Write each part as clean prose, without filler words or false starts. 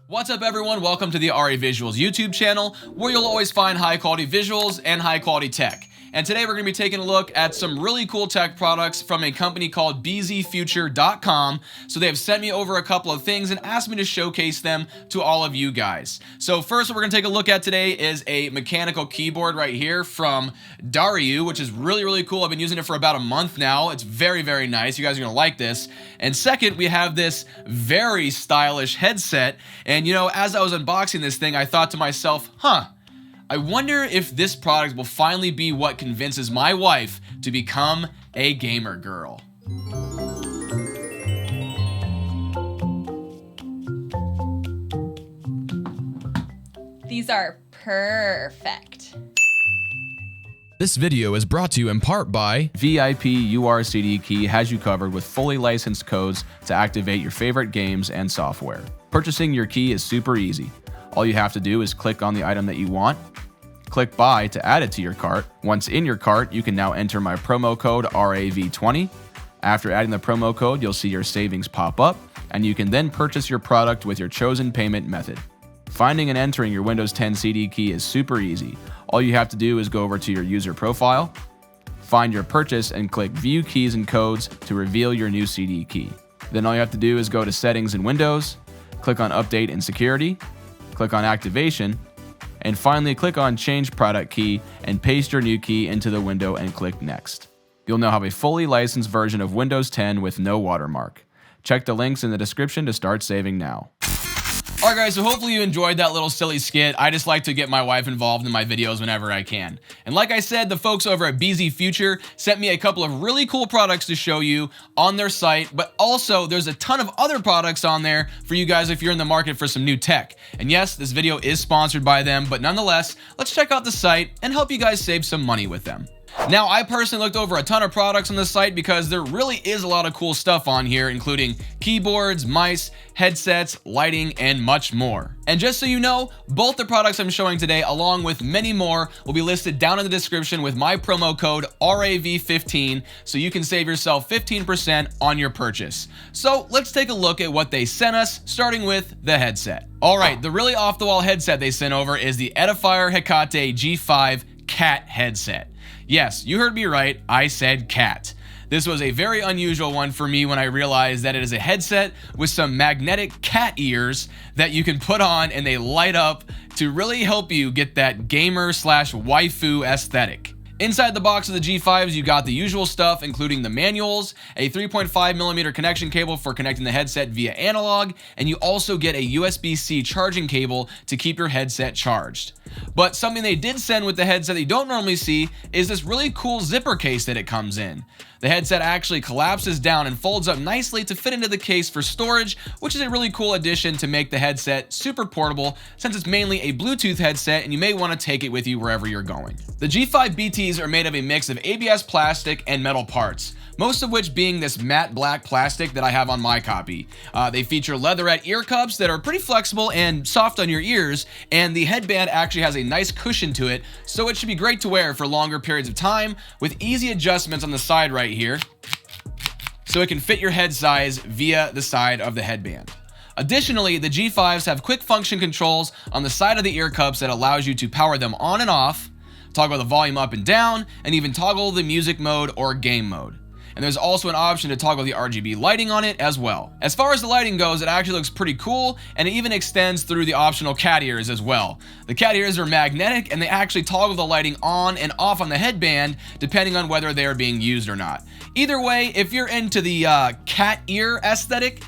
What's up everyone, welcome to the RA Visuals YouTube channel, where you'll always find high quality visuals and high quality tech. And today we're going to be taking a look at some really cool tech products from a company called bzfuture.com. So they have sent me over a couple of things and asked me to showcase them to all of you guys. So first what we're going to take a look at today is a mechanical keyboard right here from Dario, which is really cool. I've been using it for about a month now. It's very nice. You guys are going to like this. And second, we have this very stylish headset. And you know, as I was unboxing this thing, I thought to myself, I wonder if this product will finally be what convinces my wife to become a gamer girl. These are perfect. This video is brought to you in part by VIP URCD Key has you covered with fully licensed codes to activate your favorite games and software. Purchasing your key is super easy. All you have to do is click on the item that you want, click buy to add it to your cart. Once in your cart, you can now enter my promo code RAV20. After adding the promo code, you'll see your savings pop up, and you can then purchase your product with your chosen payment method. Finding and entering your Windows 10 CD key is super easy. All you have to do is go over to your user profile, find your purchase, and click View Keys and Codes to reveal your new CD key. Then all you have to do is go to Settings in Windows, click on Update and Security, click on Activation, and finally click on Change Product Key and paste your new key into the window and click Next. You'll now have a fully licensed version of Windows 10 with no watermark. Check the links in the description to start saving now. Alright guys, so hopefully you enjoyed that little silly skit. I just like to get my wife involved in my videos whenever I can. And like I said, the folks over at BZ Future sent me a couple of really cool products to show you on their site, but also there's a ton of other products on there for you guys if you're in the market for some new tech. And yes, this video is sponsored by them, but nonetheless, let's check out the site and help you guys save some money with them. Now, I personally looked over a ton of products on the site because there really is a lot of cool stuff on here, including keyboards, mice, headsets, lighting, and much more. And just so you know, both the products I'm showing today, along with many more, will be listed down in the description with my promo code RAV15, so you can save yourself 15% on your purchase. So let's take a look at what they sent us, starting with the headset. Alright, the really off-the-wall headset they sent over is the Edifier Hecate G5 Cat headset. Yes, you heard me right, I said cat. This was a very unusual one for me when I realized that it is a headset with some magnetic cat ears that you can put on and they light up to really help you get that gamer/waifu aesthetic. Inside the box of the G5s, you got the usual stuff, including the manuals, a 3.5mm connection cable for connecting the headset via analog, and you also get a USB-C charging cable to keep your headset charged. But something they did send with the headset that you don't normally see is this really cool zipper case that it comes in. The headset actually collapses down and folds up nicely to fit into the case for storage, which is a really cool addition to make the headset super portable since it's mainly a Bluetooth headset and you may want to take it with you wherever you're going. The G5 BTs are made of a mix of ABS plastic and metal parts, most of which being this matte black plastic that I have on my copy. They feature leatherette ear cups that are pretty flexible and soft on your ears, and the headband actually has a nice cushion to it, so it should be great to wear for longer periods of time with easy adjustments on the side right here, so it can fit your head size via the side of the headband. Additionally, the G5s have quick function controls on the side of the ear cups that allows you to power them on and off, toggle the volume up and down, and even toggle the music mode or game mode. And there's also an option to toggle the RGB lighting on it as well. As far as the lighting goes, it actually looks pretty cool, and it even extends through the optional cat ears as well. The cat ears are magnetic, and they actually toggle the lighting on and off on the headband depending on whether they are being used or not. Either way, if you're into the cat ear aesthetic,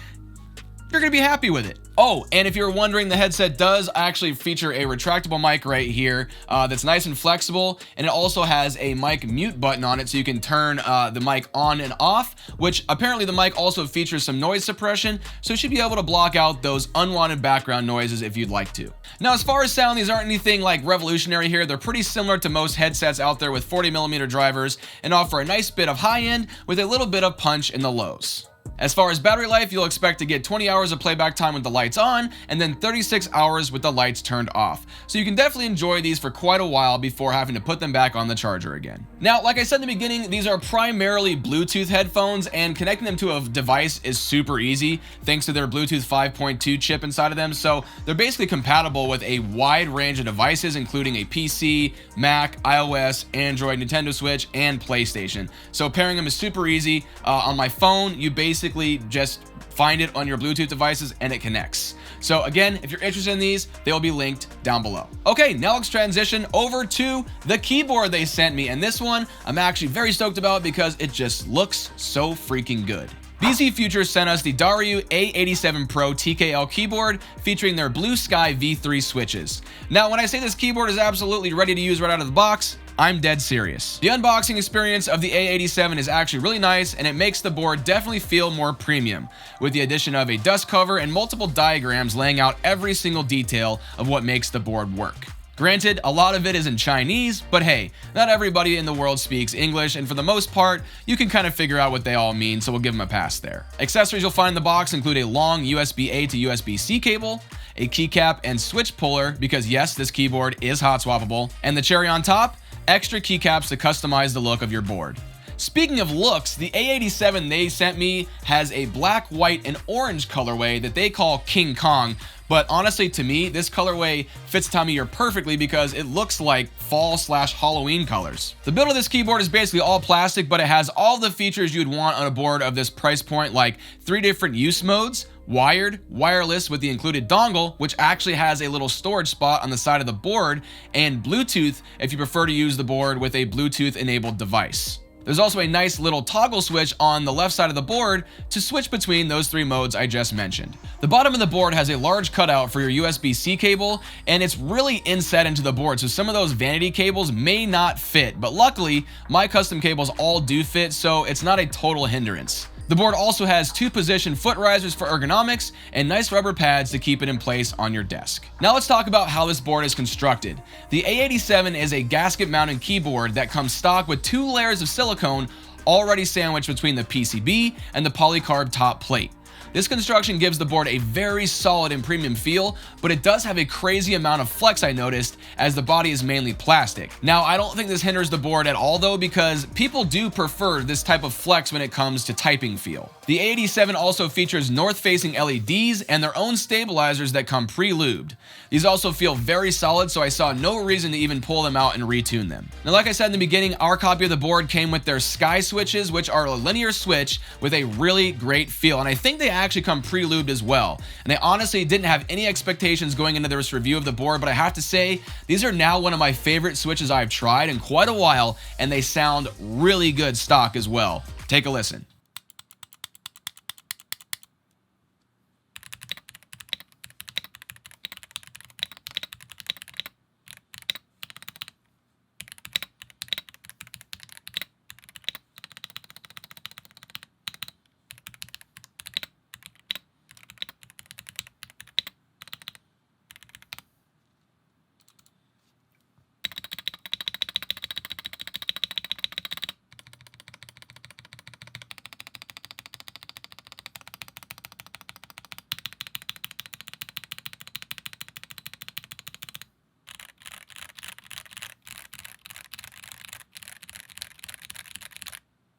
you're gonna be happy with it. Oh, and if you're wondering, the headset does actually feature a retractable mic right here that's nice and flexible, and it also has a mic mute button on it so you can turn the mic on and off, which apparently the mic also features some noise suppression, so you should be able to block out those unwanted background noises if you'd like to. Now, as far as sound, these aren't anything like revolutionary here. They're pretty similar to most headsets out there with 40mm drivers and offer a nice bit of high end with a little bit of punch in the lows. As far as battery life, you'll expect to get 20 hours of playback time with the lights on, and then 36 hours with the lights turned off. So you can definitely enjoy these for quite a while before having to put them back on the charger again. Now, like I said in the beginning, these are primarily Bluetooth headphones, and connecting them to a device is super easy thanks to their Bluetooth 5.2 chip inside of them. So they're basically compatible with a wide range of devices, including a PC, Mac, iOS, Android, Nintendo Switch, and PlayStation. So pairing them is super easy. On my phone, you basically just find it on your Bluetooth devices and it connects. So again, if you're interested in these, they'll be linked down below. Okay, now let's transition over to the keyboard they sent me. And this one, I'm actually very stoked about because it just looks so freaking good. BZ Future sent us the Dario A87 Pro TKL keyboard featuring their Blue Sky V3 switches. Now, when I say this keyboard is absolutely ready to use right out of the box, I'm dead serious. The unboxing experience of the A87 is actually really nice, and it makes the board definitely feel more premium, with the addition of a dust cover and multiple diagrams laying out every single detail of what makes the board work. Granted, a lot of it is in Chinese, but hey, not everybody in the world speaks English, and for the most part, you can kind of figure out what they all mean, so we'll give them a pass there. Accessories you'll find in the box include a long USB-A to USB-C cable, a keycap and switch puller, because yes, this keyboard is hot swappable, and the cherry on top, extra keycaps to customize the look of your board. Speaking of looks, the A87 they sent me has a black, white, and orange colorway that they call King Kong, but honestly to me, this colorway fits the time of year perfectly because it looks like fall/Halloween colors. The build of this keyboard is basically all plastic, but it has all the features you'd want on a board of this price point, like 3 different use modes, wired, wireless with the included dongle, which actually has a little storage spot on the side of the board, and Bluetooth if you prefer to use the board with a Bluetooth enabled device. There's also a nice little toggle switch on the left side of the board to switch between those 3 modes I just mentioned. The bottom of the board has a large cutout for your USB-C cable, and it's really inset into the board, so some of those vanity cables may not fit, but luckily my custom cables all do fit, so it's not a total hindrance. The board also has 2 position foot risers for ergonomics and nice rubber pads to keep it in place on your desk. Now let's talk about how this board is constructed. The A87 is a gasket mounted keyboard that comes stock with 2 layers of silicone already sandwiched between the PCB and the polycarb top plate. This construction gives the board a very solid and premium feel, but it does have a crazy amount of flex I noticed, as the body is mainly plastic. Now, I don't think this hinders the board at all though, because people do prefer this type of flex when it comes to typing feel. The A87 also features north-facing LEDs and their own stabilizers that come pre-lubed. These also feel very solid, so I saw no reason to even pull them out and retune them. Now, like I said in the beginning, our copy of the board came with their Sky switches, which are a linear switch with a really great feel, and I think they actually come pre-lubed as well. And I honestly didn't have any expectations going into this review of the board, but I have to say, these are now one of my favorite switches I've tried in quite a while, and they sound really good stock as well. Take a listen.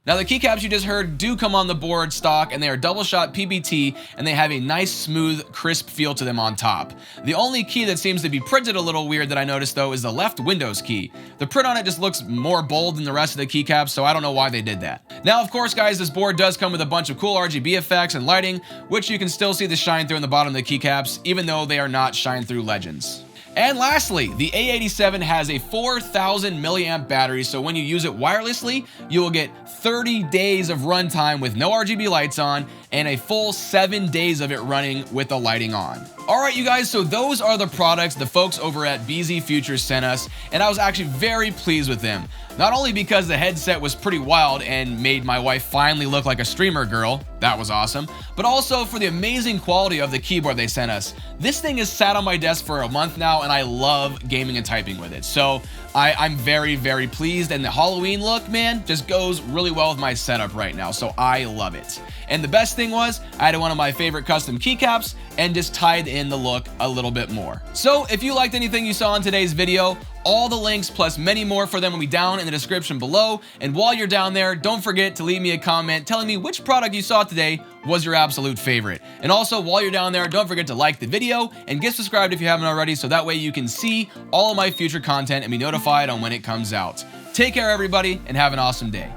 Now the keycaps you just heard do come on the board stock, and they are double shot PBT, and they have a nice smooth crisp feel to them on top. The only key that seems to be printed a little weird that I noticed though is the left Windows key. The print on it just looks more bold than the rest of the keycaps, so I don't know why they did that. Now of course guys, this board does come with a bunch of cool RGB effects and lighting, which you can still see the shine through in the bottom of the keycaps, even though they are not shine through legends. And lastly, the A87 has a 4,000 milliamp battery, so when you use it wirelessly, you will get 30 days of runtime with no RGB lights on, and a full 7 days of it running with the lighting on. Alright you guys, so those are the products the folks over at BZ Future sent us, and I was actually very pleased with them. Not only because the headset was pretty wild and made my wife finally look like a streamer girl, that was awesome, but also for the amazing quality of the keyboard they sent us. This thing has sat on my desk for a month now, and I love gaming and typing with it. So I'm very, very pleased, and the Halloween look, man, just goes really well with my setup right now, so I love it. And the best thing thing was I added one of my favorite custom keycaps and just tied in the look a little bit more. So if you liked anything you saw in today's video, all the links plus many more for them will be down in the description below. And while you're down there, don't forget to leave me a comment telling me which product you saw today was your absolute favorite. And also, while you're down there, don't forget to like the video and get subscribed if you haven't already, so that way you can see all of my future content and be notified on when it comes out. Take care, everybody, and have an awesome day.